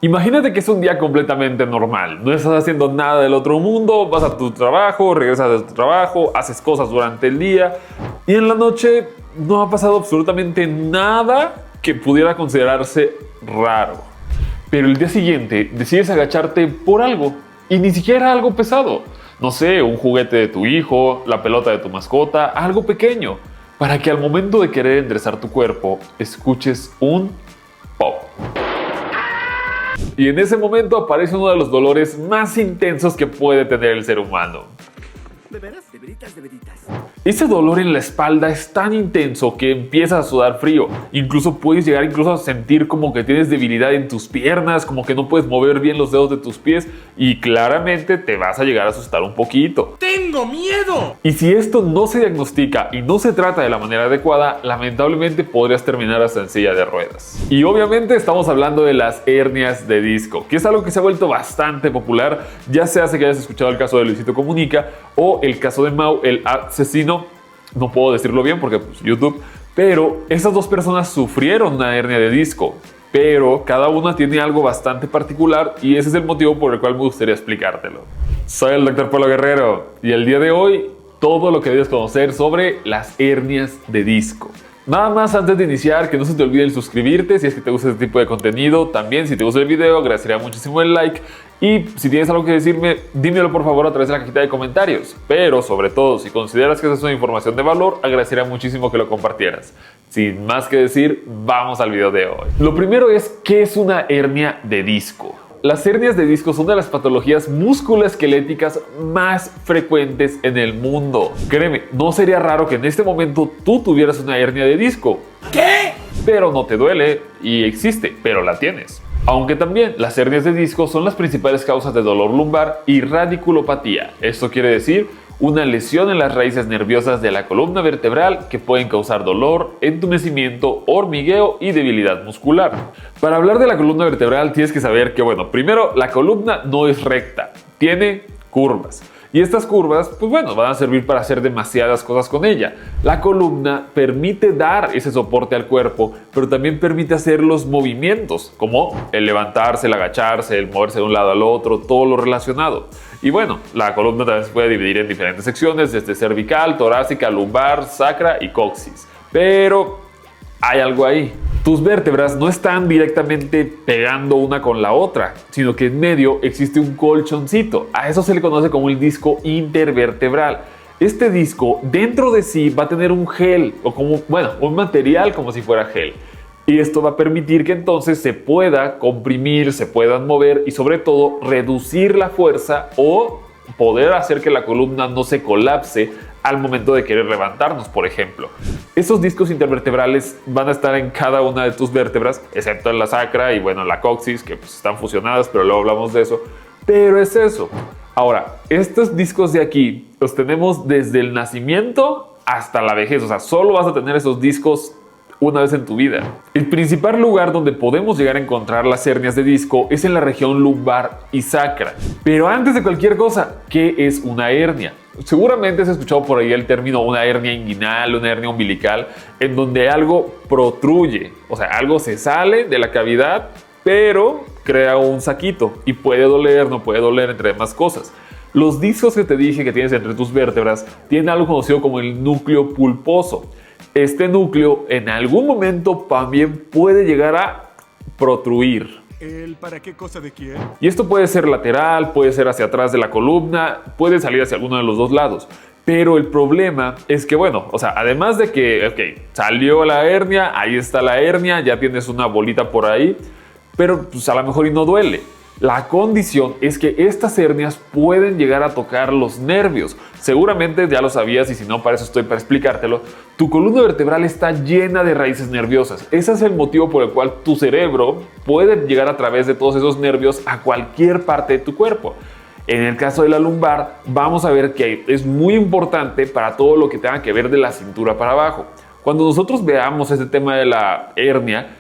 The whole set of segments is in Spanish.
Imagínate que es un día completamente normal, no estás haciendo nada del otro mundo, vas a tu trabajo, regresas de tu trabajo, haces cosas durante el día y en la noche no ha pasado absolutamente nada que pudiera considerarse raro. Pero el día siguiente decides agacharte por algo y ni siquiera algo pesado. No sé, un juguete de tu hijo, la pelota de tu mascota, algo pequeño, para que al momento de querer enderezar tu cuerpo escuches un pop. Y en ese momento aparece uno de los dolores más intensos que puede tener el ser humano. ¿De veras? ¿De veritas? ¿De veritas? Ese dolor en la espalda es tan intenso que empiezas a sudar frío. Incluso puedes llegar a sentir como que tienes debilidad en tus piernas, como que no puedes mover bien los dedos de tus pies y claramente te vas a llegar a asustar un poquito. ¡Tengo miedo! Y si esto no se diagnostica y no se trata de la manera adecuada, lamentablemente podrías terminar hasta en silla de ruedas. Y obviamente estamos hablando de las hernias de disco, que es algo que se ha vuelto bastante popular, ya sea que hayas escuchado el caso de Luisito Comunica o el caso de Mau, el asesino, no puedo decirlo bien porque pues, YouTube, pero esas dos personas sufrieron una hernia de disco, pero cada una tiene algo bastante particular y ese es el motivo por el cual me gustaría explicártelo. Soy el Dr. Polo Guerrero y el día de hoy todo lo que debes conocer sobre las hernias de disco. Nada más antes de iniciar, que no se te olvide el suscribirte si es que te gusta este tipo de contenido. También si te gusta el video, agradecería muchísimo el like. Y si tienes algo que decirme, dímelo por favor a través de la cajita de comentarios. Pero sobre todo, si consideras que esa es una información de valor, agradecería muchísimo que lo compartieras. Sin más que decir, vamos al video de hoy. Lo primero es, ¿qué es una hernia de disco? Las hernias de disco son de las patologías musculoesqueléticas más frecuentes en el mundo. Créeme, no sería raro que en este momento tú tuvieras una hernia de disco. ¿Qué? Pero no te duele y existe, pero la tienes. Aunque también las hernias de disco son las principales causas de dolor lumbar y radiculopatía. Esto quiere decir una lesión en las raíces nerviosas de la columna vertebral que pueden causar dolor, entumecimiento, hormigueo y debilidad muscular. Para hablar de la columna vertebral tienes que saber que, bueno, primero la columna no es recta, tiene curvas. Y estas curvas, pues bueno, van a servir para hacer demasiadas cosas con ella. La columna permite dar ese soporte al cuerpo, pero también permite hacer los movimientos, como el levantarse, el agacharse, el moverse de un lado al otro, todo lo relacionado. Y bueno, la columna también se puede dividir en diferentes secciones, desde cervical, torácica, lumbar, sacra y coxis. Pero hay algo ahí. Tus vértebras no están directamente pegando una con la otra, sino que en medio existe un colchoncito. A eso se le conoce como el disco intervertebral. Este disco dentro de sí va a tener un gel, o como, bueno, un material como si fuera gel. Y esto va a permitir que entonces se pueda comprimir, se puedan mover y sobre todo reducir la fuerza o poder hacer que la columna no se colapse al momento de querer levantarnos, por ejemplo. Estos discos intervertebrales van a estar en cada una de tus vértebras, excepto en la sacra y bueno, la coxis, que pues están fusionadas, pero luego hablamos de eso. Pero es eso. Ahora, estos discos de aquí los tenemos desde el nacimiento hasta la vejez. O sea, solo vas a tener esos discos una vez en tu vida. El principal lugar donde podemos llegar a encontrar las hernias de disco es en la región lumbar y sacra. Pero antes de cualquier cosa, ¿qué es una hernia? Seguramente has escuchado por ahí el término una hernia inguinal, una hernia umbilical, en donde algo protruye, o sea, algo se sale de la cavidad, pero crea un saquito y puede doler, no puede doler, entre demás cosas. Los discos que te dije que tienes entre tus vértebras tienen algo conocido como el núcleo pulposo. Este núcleo en algún momento también puede llegar a protruir. ¿El para qué cosa de quién? Y esto puede ser lateral, puede ser hacia atrás de la columna, puede salir hacia alguno de los dos lados. Pero el problema es que, bueno, o sea, además de que, salió la hernia, ahí está la hernia, ya tienes una bolita por ahí, pero pues a lo mejor y no duele. La condición es que estas hernias pueden llegar a tocar los nervios. Seguramente ya lo sabías y si no, para eso estoy para explicártelo. Tu columna vertebral está llena de raíces nerviosas. Ese es el motivo por el cual tu cerebro puede llegar a través de todos esos nervios a cualquier parte de tu cuerpo. En el caso de la lumbar, vamos a ver que es muy importante para todo lo que tenga que ver de la cintura para abajo. Cuando nosotros veamos este tema de la hernia,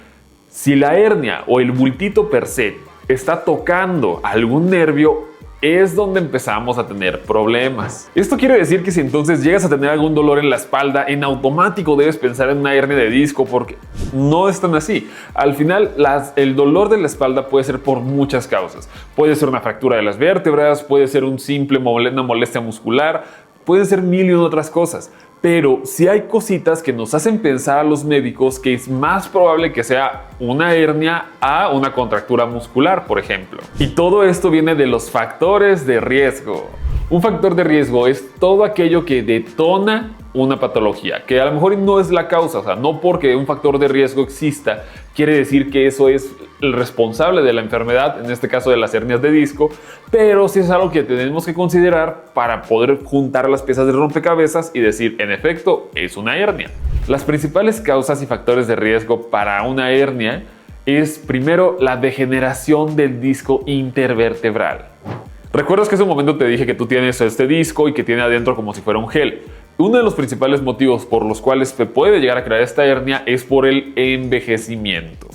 si la hernia o el bultito per se está tocando algún nervio, es donde empezamos a tener problemas. Esto quiere decir que si entonces llegas a tener algún dolor en la espalda, en automático debes pensar en una hernia de disco, porque no es tan así. Al final, el dolor de la espalda puede ser por muchas causas. Puede ser una fractura de las vértebras, puede ser una molestia muscular, puede ser mil y otras cosas. Pero sí hay cositas que nos hacen pensar a los médicos que es más probable que sea una hernia a una contractura muscular, por ejemplo. Y todo esto viene de los factores de riesgo. Un factor de riesgo es todo aquello que detona una patología, que a lo mejor no es la causa, o sea, no porque un factor de riesgo exista quiere decir que eso es el responsable de la enfermedad, en este caso de las hernias de disco, pero sí es algo que tenemos que considerar para poder juntar las piezas de rompecabezas y decir, en efecto, es una hernia. Las principales causas y factores de riesgo para una hernia es primero la degeneración del disco intervertebral. ¿Recuerdas que hace un momento te dije que tú tienes este disco y que tiene adentro como si fuera un gel? Uno de los principales motivos por los cuales se puede llegar a crear esta hernia es por el envejecimiento.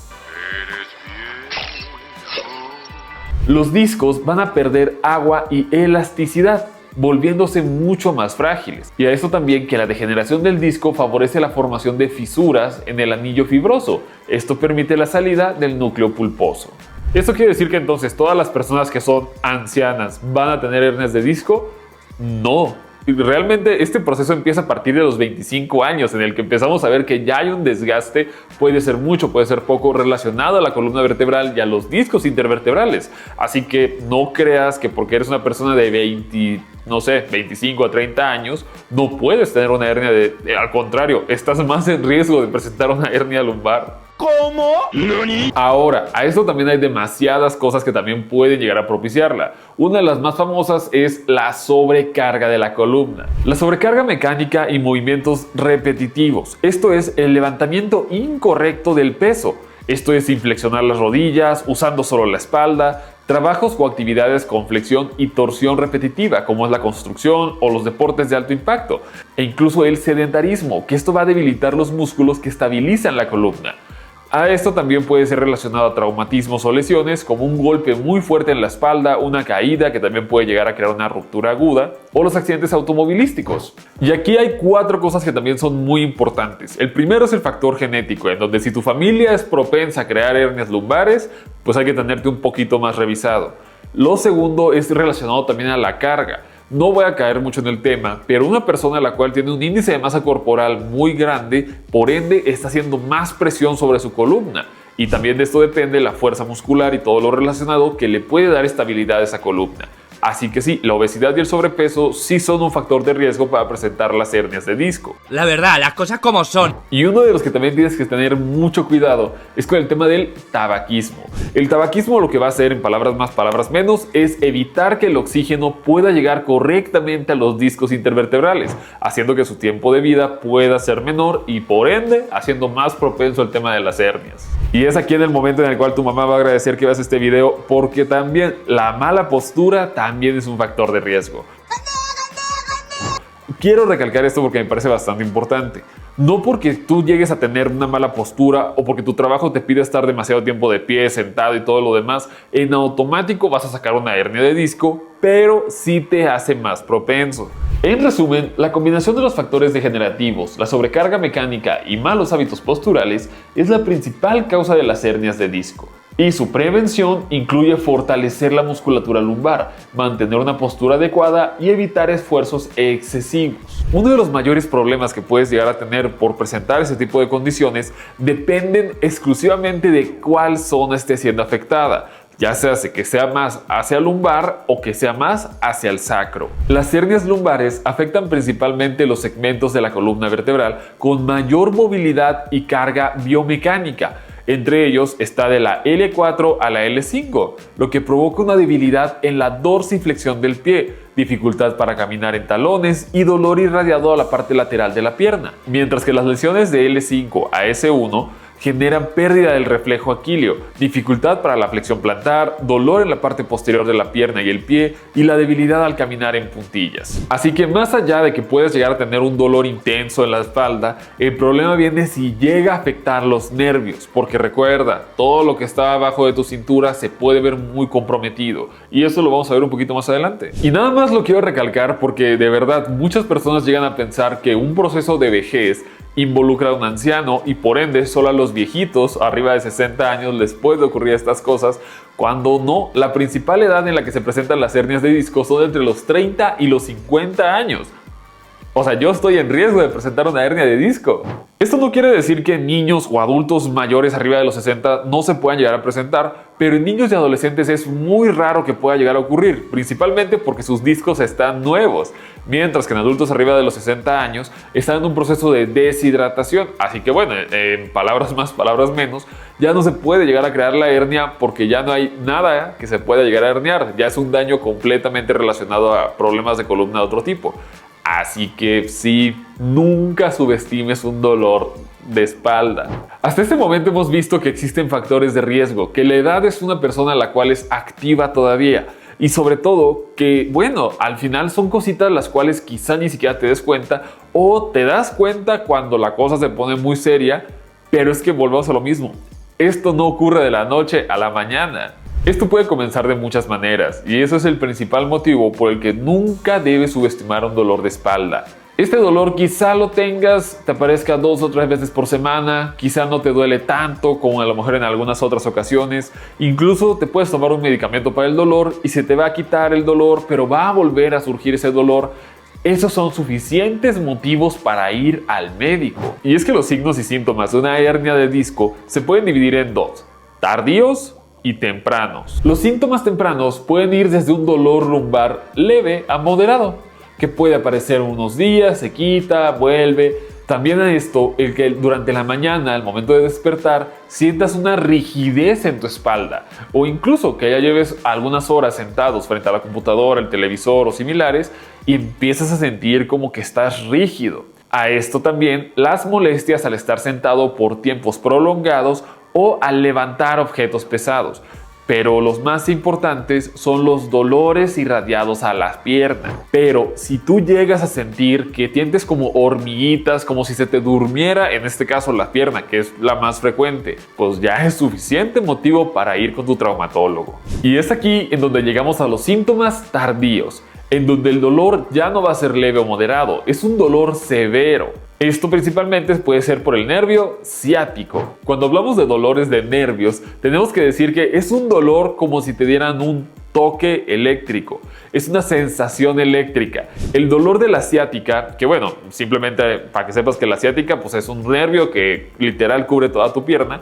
Los discos van a perder agua y elasticidad, volviéndose mucho más frágiles. Y a esto también que la degeneración del disco favorece la formación de fisuras en el anillo fibroso. Esto permite la salida del núcleo pulposo. ¿Esto quiere decir que entonces todas las personas que son ancianas van a tener hernias de disco? No. Realmente este proceso empieza a partir de los 25 años, en el que empezamos a ver que ya hay un desgaste, puede ser mucho, puede ser poco, relacionado a la columna vertebral y a los discos intervertebrales. Así que no creas que porque eres una persona de 25 a 30 años, no puedes tener una hernia al contrario, estás más en riesgo de presentar una hernia lumbar. ¿Cómo? Ahora, a esto también hay demasiadas cosas que también pueden llegar a propiciarla. Una de las más famosas es la sobrecarga de la columna. La sobrecarga mecánica y movimientos repetitivos. Esto es el levantamiento incorrecto del peso. Esto es inflexionar las rodillas, usando solo la espalda, trabajos o actividades con flexión y torsión repetitiva, como es la construcción o los deportes de alto impacto, e incluso el sedentarismo, que esto va a debilitar los músculos que estabilizan la columna. A esto también puede ser relacionado a traumatismos o lesiones, como un golpe muy fuerte en la espalda, una caída que también puede llegar a crear una ruptura aguda, o los accidentes automovilísticos. Y aquí hay 4 cosas que también son muy importantes. El primero es el factor genético, en donde si tu familia es propensa a crear hernias lumbares, pues hay que tenerte un poquito más revisado. Lo segundo es relacionado también a la carga. No voy a caer mucho en el tema, pero una persona la cual tiene un índice de masa corporal muy grande, por ende está haciendo más presión sobre su columna. Y también de esto depende la fuerza muscular y todo lo relacionado que le puede dar estabilidad a esa columna. Así que sí, la obesidad y el sobrepeso sí son un factor de riesgo para presentar las hernias de disco. La verdad, las cosas como son. Y uno de los que también tienes que tener mucho cuidado es con el tema del tabaquismo. El tabaquismo lo que va a hacer, en palabras más, palabras menos, es evitar que el oxígeno pueda llegar correctamente a los discos intervertebrales, haciendo que su tiempo de vida pueda ser menor y por ende haciendo más propenso al tema de las hernias. Y es aquí en el momento en el cual tu mamá va a agradecer que veas este video, porque también la mala postura también es un factor de riesgo. Quiero recalcar esto porque me parece bastante importante. No porque tú llegues a tener una mala postura o porque tu trabajo te pide estar demasiado tiempo de pie, sentado y todo lo demás, en automático vas a sacar una hernia de disco, pero sí te hace más propenso. En resumen, la combinación de los factores degenerativos, la sobrecarga mecánica y malos hábitos posturales es la principal causa de las hernias de disco. Y su prevención incluye fortalecer la musculatura lumbar, mantener una postura adecuada y evitar esfuerzos excesivos. Uno de los mayores problemas que puedes llegar a tener por presentar ese tipo de condiciones dependen exclusivamente de cuál zona esté siendo afectada, ya sea que sea más hacia el lumbar o que sea más hacia el sacro. Las hernias lumbares afectan principalmente los segmentos de la columna vertebral con mayor movilidad y carga biomecánica. Entre ellos está de la L4 a la L5, lo que provoca una debilidad en la dorsiflexión del pie, dificultad para caminar en talones y dolor irradiado a la parte lateral de la pierna. Mientras que las lesiones de L5 a S1 generan pérdida del reflejo aquileo, dificultad para la flexión plantar, dolor en la parte posterior de la pierna y el pie y la debilidad al caminar en puntillas. Así que más allá de que puedes llegar a tener un dolor intenso en la espalda, el problema viene si llega a afectar los nervios, porque recuerda, todo lo que está abajo de tu cintura se puede ver muy comprometido y eso lo vamos a ver un poquito más adelante. Y nada más lo quiero recalcar porque de verdad muchas personas llegan a pensar que un proceso de vejez involucra a un anciano y por ende solo a los viejitos arriba de 60 años les puede ocurrir estas cosas, cuando no, la principal edad en la que se presentan las hernias de disco son entre los 30 y los 50 años. O sea, yo estoy en riesgo de presentar una hernia de disco. Esto no quiere decir que niños o adultos mayores arriba de los 60 no se puedan llegar a presentar, pero en niños y adolescentes es muy raro que pueda llegar a ocurrir, principalmente porque sus discos están nuevos, mientras que en adultos arriba de los 60 años están en un proceso de deshidratación. Así que bueno, en palabras más, palabras menos, ya no se puede llegar a crear la hernia porque ya no hay nada que se pueda llegar a herniar, ya es un daño completamente relacionado a problemas de columna de otro tipo. Así que sí, nunca subestimes un dolor de espalda. Hasta este momento hemos visto que existen factores de riesgo, que la edad es una persona la cual es activa todavía y sobre todo que, bueno, al final son cositas las cuales quizá ni siquiera te des cuenta o te das cuenta cuando la cosa se pone muy seria, pero es que volvemos a lo mismo. Esto no ocurre de la noche a la mañana. Esto puede comenzar de muchas maneras y eso es el principal motivo por el que nunca debes subestimar un dolor de espalda. Este dolor quizá lo tengas, te aparezca 2 o 3 veces por semana, quizá no te duele tanto como a lo mejor en algunas otras ocasiones, incluso te puedes tomar un medicamento para el dolor y se te va a quitar el dolor, pero va a volver a surgir ese dolor. Esos son suficientes motivos para ir al médico. Y es que los signos y síntomas de una hernia de disco se pueden dividir en dos: tardíos y tempranos. Los síntomas tempranos pueden ir desde un dolor lumbar leve a moderado, que puede aparecer unos días, se quita, vuelve. También a esto, el que durante la mañana, al momento de despertar, sientas una rigidez en tu espalda, o incluso que ya lleves algunas horas sentados frente a la computadora, el televisor o similares, y empiezas a sentir como que estás rígido. A esto también las molestias al estar sentado por tiempos prolongados o al levantar objetos pesados. Pero los más importantes son los dolores irradiados a la pierna. Pero si tú llegas a sentir que sientes como hormiguitas, como si se te durmiera, en este caso la pierna, que es la más frecuente, pues ya es suficiente motivo para ir con tu traumatólogo. Y es aquí en donde llegamos a los síntomas tardíos, en donde el dolor ya no va a ser leve o moderado, es un dolor severo. Esto principalmente puede ser por el nervio ciático. Cuando hablamos de dolores de nervios, tenemos que decir que es un dolor como si te dieran un toque eléctrico. Es una sensación eléctrica. El dolor de la ciática, que bueno, simplemente para que sepas que la ciática pues es un nervio que literal cubre toda tu pierna,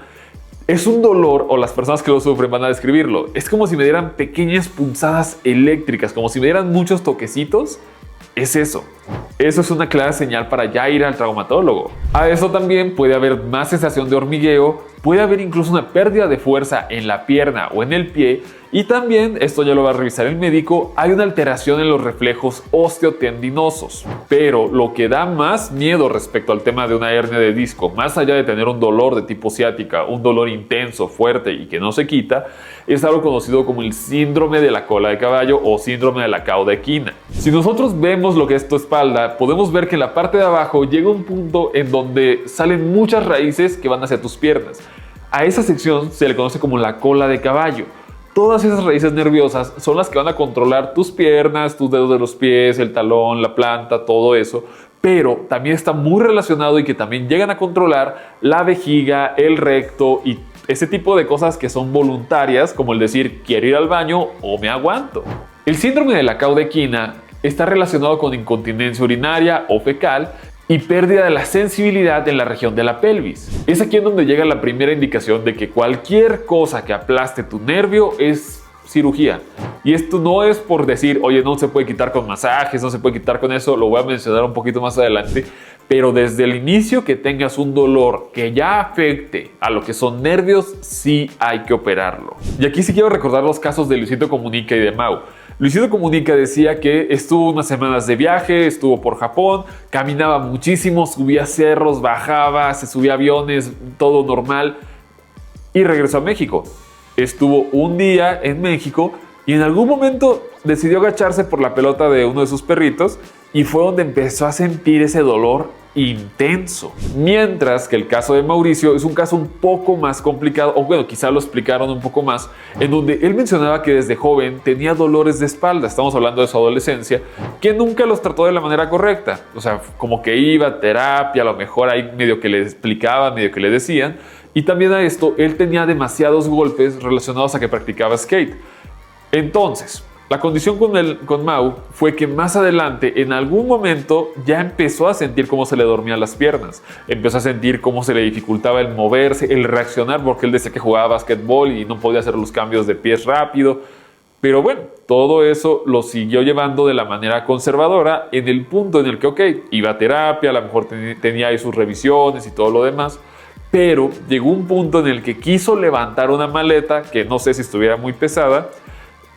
es un dolor, o las personas que lo sufren van a describirlo, es como si me dieran pequeñas punzadas eléctricas, como si me dieran muchos toquecitos. Es eso. Eso es una clara señal para ya ir al traumatólogo. A eso también puede haber más sensación de hormigueo, puede haber incluso una pérdida de fuerza en la pierna o en el pie, y también, esto ya lo va a revisar el médico, hay una alteración en los reflejos osteotendinosos. Pero lo que da más miedo respecto al tema de una hernia de disco, más allá de tener un dolor de tipo ciática, un dolor intenso, fuerte y que no se quita, es algo conocido como el síndrome de la cola de caballo o síndrome de la cauda equina. Si nosotros vemos lo que es tu espalda, podemos ver que en la parte de abajo llega un punto en donde salen muchas raíces que van hacia tus piernas. A esa sección se le conoce como la cola de caballo. Todas esas raíces nerviosas son las que van a controlar tus piernas, tus dedos de los pies, el talón, la planta, todo eso. Pero también está muy relacionado y que también llegan a controlar la vejiga, el recto y ese tipo de cosas que son voluntarias, como el decir quiero ir al baño o me aguanto. El síndrome de la cauda equina está relacionado con incontinencia urinaria o fecal y pérdida de la sensibilidad en la región de la pelvis. Es aquí en donde llega la primera indicación de que cualquier cosa que aplaste tu nervio es cirugía. Y esto no es por decir, oye, no se puede quitar con masajes, no se puede quitar con eso, lo voy a mencionar un poquito más adelante, pero desde el inicio que tengas un dolor que ya afecte a lo que son nervios, sí hay que operarlo. Y aquí sí quiero recordar los casos de Luisito Comunica y de Mau. Luisito Comunica decía que estuvo unas semanas de viaje, estuvo por Japón, caminaba muchísimo, subía cerros, bajaba, se subía a aviones, todo normal, y regresó a México. Estuvo un día en México y en algún momento decidió agacharse por la pelota de uno de sus perritos y fue donde empezó a sentir ese dolor intenso. Mientras que el caso de Mauricio es un caso un poco más complicado, o bueno, quizá lo explicaron un poco más, en donde él mencionaba que desde joven tenía dolores de espalda, estamos hablando de su adolescencia, que nunca los trató de la manera correcta. O sea, como que iba a terapia, a lo mejor ahí medio que le explicaban, medio que le decían, y también a esto, él tenía demasiados golpes relacionados a que practicaba skate. Entonces, la condición con Mau fue que más adelante, en algún momento, ya empezó a sentir cómo se le dormían las piernas. Empezó a sentir cómo se le dificultaba el moverse, el reaccionar, porque él decía que jugaba básquetbol y no podía hacer los cambios de pies rápido. Pero bueno, todo eso lo siguió llevando de la manera conservadora en el punto en el que, ok, iba a terapia, a lo mejor tenía ahí sus revisiones y todo lo demás. Pero llegó un punto en el que quiso levantar una maleta, que no sé si estuviera muy pesada,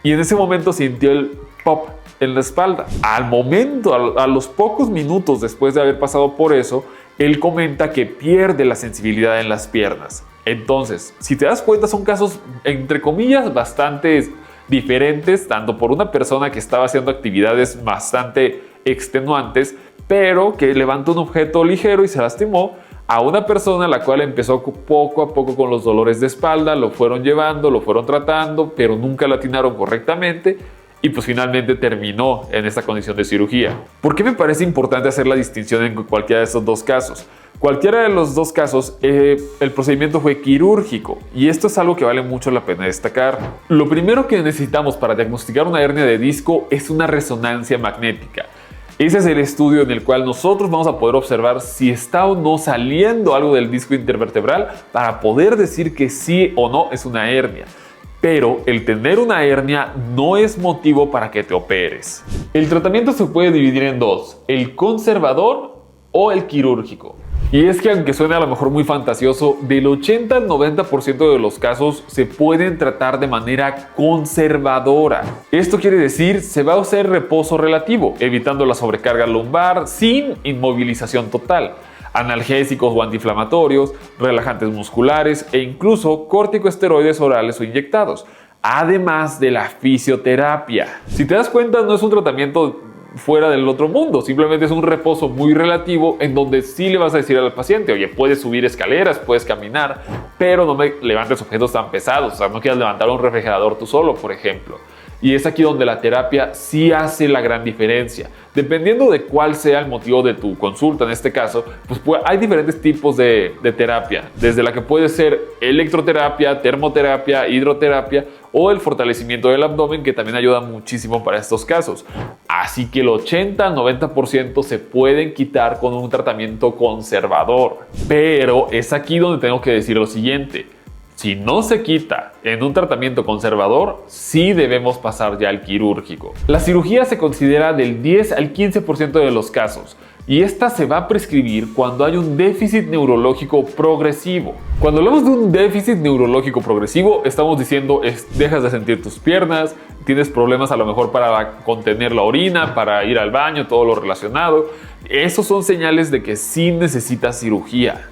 y en ese momento sintió el pop en la espalda. Al momento, a los pocos minutos después de haber pasado por eso, él comenta que pierde la sensibilidad en las piernas. Entonces, si te das cuenta, son casos, entre comillas, bastante diferentes, tanto por una persona que estaba haciendo actividades bastante extenuantes, pero que levantó un objeto ligero y se lastimó, a una persona a la cual empezó poco a poco con los dolores de espalda, lo fueron llevando, lo fueron tratando, pero nunca lo atinaron correctamente y pues finalmente terminó en esta condición de cirugía. ¿Por qué me parece importante hacer la distinción en cualquiera de estos dos casos? Cualquiera de los dos casos, el procedimiento fue quirúrgico y esto es algo que vale mucho la pena destacar. Lo primero que necesitamos para diagnosticar una hernia de disco es una resonancia magnética. Ese es el estudio en el cual nosotros vamos a poder observar si está o no saliendo algo del disco intervertebral para poder decir que sí o no es una hernia. Pero el tener una hernia no es motivo para que te operes. El tratamiento se puede dividir en dos, el conservador o el quirúrgico. Y es que aunque suene a lo mejor muy fantasioso, del 80 al 90% de los casos se pueden tratar de manera conservadora. Esto quiere decir, se va a hacer reposo relativo, evitando la sobrecarga lumbar sin inmovilización total. Analgésicos o antiinflamatorios, relajantes musculares e incluso corticosteroides orales o inyectados. Además de la fisioterapia. Si te das cuenta, no es un tratamiento fuera del otro mundo, simplemente es un reposo muy relativo en donde sí le vas a decir al paciente, oye, puedes subir escaleras, puedes caminar, pero no me levantes objetos tan pesados, o sea, no quieras levantar un refrigerador tú solo, por ejemplo. Y es aquí donde la terapia sí hace la gran diferencia. Dependiendo de cuál sea el motivo de tu consulta, en este caso, pues hay diferentes tipos de terapia. Desde la que puede ser electroterapia, termoterapia, hidroterapia o el fortalecimiento del abdomen, que también ayuda muchísimo para estos casos. Así que el 80-90% se pueden quitar con un tratamiento conservador. Pero es aquí donde tengo que decir lo siguiente. Si no se quita en un tratamiento conservador, sí debemos pasar ya al quirúrgico. La cirugía se considera del 10 al 15% de los casos y esta se va a prescribir cuando hay un déficit neurológico progresivo. Cuando hablamos de un déficit neurológico progresivo, estamos diciendo dejas de sentir tus piernas, tienes problemas a lo mejor para contener la orina, para ir al baño, todo lo relacionado. Esos son señales de que sí necesitas cirugía.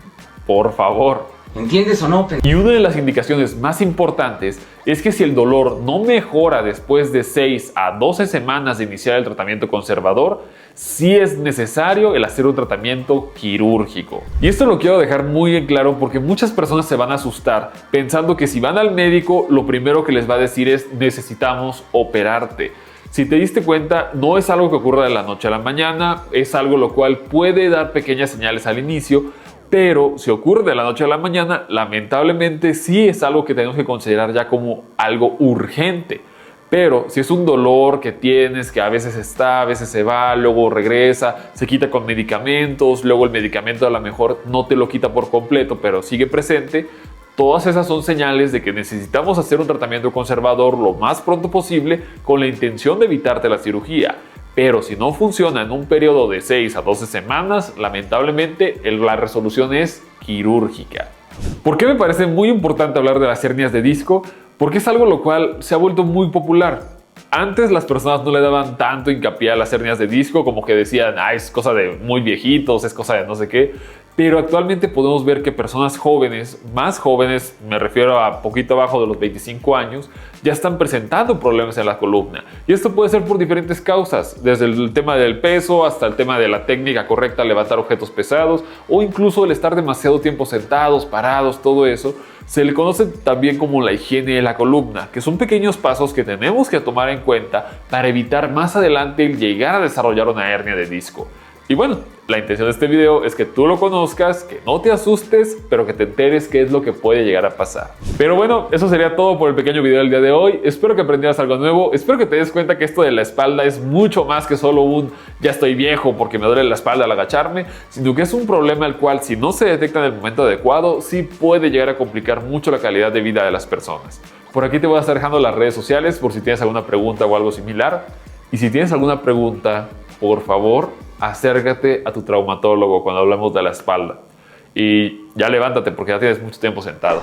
Por favor. ¿Entiendes o no? Y una de las indicaciones más importantes es que si el dolor no mejora después de 6 a 12 semanas de iniciar el tratamiento conservador, sí es necesario el hacer un tratamiento quirúrgico. Y esto lo quiero dejar muy en claro porque muchas personas se van a asustar pensando que si van al médico, lo primero que les va a decir es necesitamos operarte. Si te diste cuenta, no es algo que ocurra de la noche a la mañana, es algo lo cual puede dar pequeñas señales al inicio, pero si ocurre de la noche a la mañana, lamentablemente sí es algo que tenemos que considerar ya como algo urgente. Pero si es un dolor que tienes, que a veces está, a veces se va, luego regresa, se quita con medicamentos, luego el medicamento a lo mejor no te lo quita por completo, pero sigue presente, todas esas son señales de que necesitamos hacer un tratamiento conservador lo más pronto posible con la intención de evitarte la cirugía. Pero si no funciona en un periodo de 6 a 12 semanas, lamentablemente la resolución es quirúrgica. ¿Por qué me parece muy importante hablar de las hernias de disco? Porque es algo lo cual se ha vuelto muy popular. Antes las personas no le daban tanto hincapié a las hernias de disco, como que decían, es cosa de muy viejitos, es cosa de no sé qué. Pero actualmente podemos ver que personas jóvenes, más jóvenes, me refiero a poquito abajo de los 25 años, ya están presentando problemas en la columna. Y esto puede ser por diferentes causas, desde el tema del peso hasta el tema de la técnica correcta al levantar objetos pesados, o incluso el estar demasiado tiempo sentados, parados, todo eso. Se le conoce también como la higiene de la columna, que son pequeños pasos que tenemos que tomar en cuenta para evitar más adelante el llegar a desarrollar una hernia de disco. Y bueno, la intención de este video es que tú lo conozcas, que no te asustes, pero que te enteres qué es lo que puede llegar a pasar. Pero bueno, eso sería todo por el pequeño video del día de hoy. Espero que aprendieras algo nuevo. Espero que te des cuenta que esto de la espalda es mucho más que solo ya estoy viejo porque me duele la espalda al agacharme, sino que es un problema al cual, si no se detecta en el momento adecuado, sí puede llegar a complicar mucho la calidad de vida de las personas. Por aquí te voy a estar dejando las redes sociales por si tienes alguna pregunta o algo similar. Y si tienes alguna pregunta, por favor, acércate a tu traumatólogo cuando hablamos de la espalda. Y ya levántate porque ya tienes mucho tiempo sentado.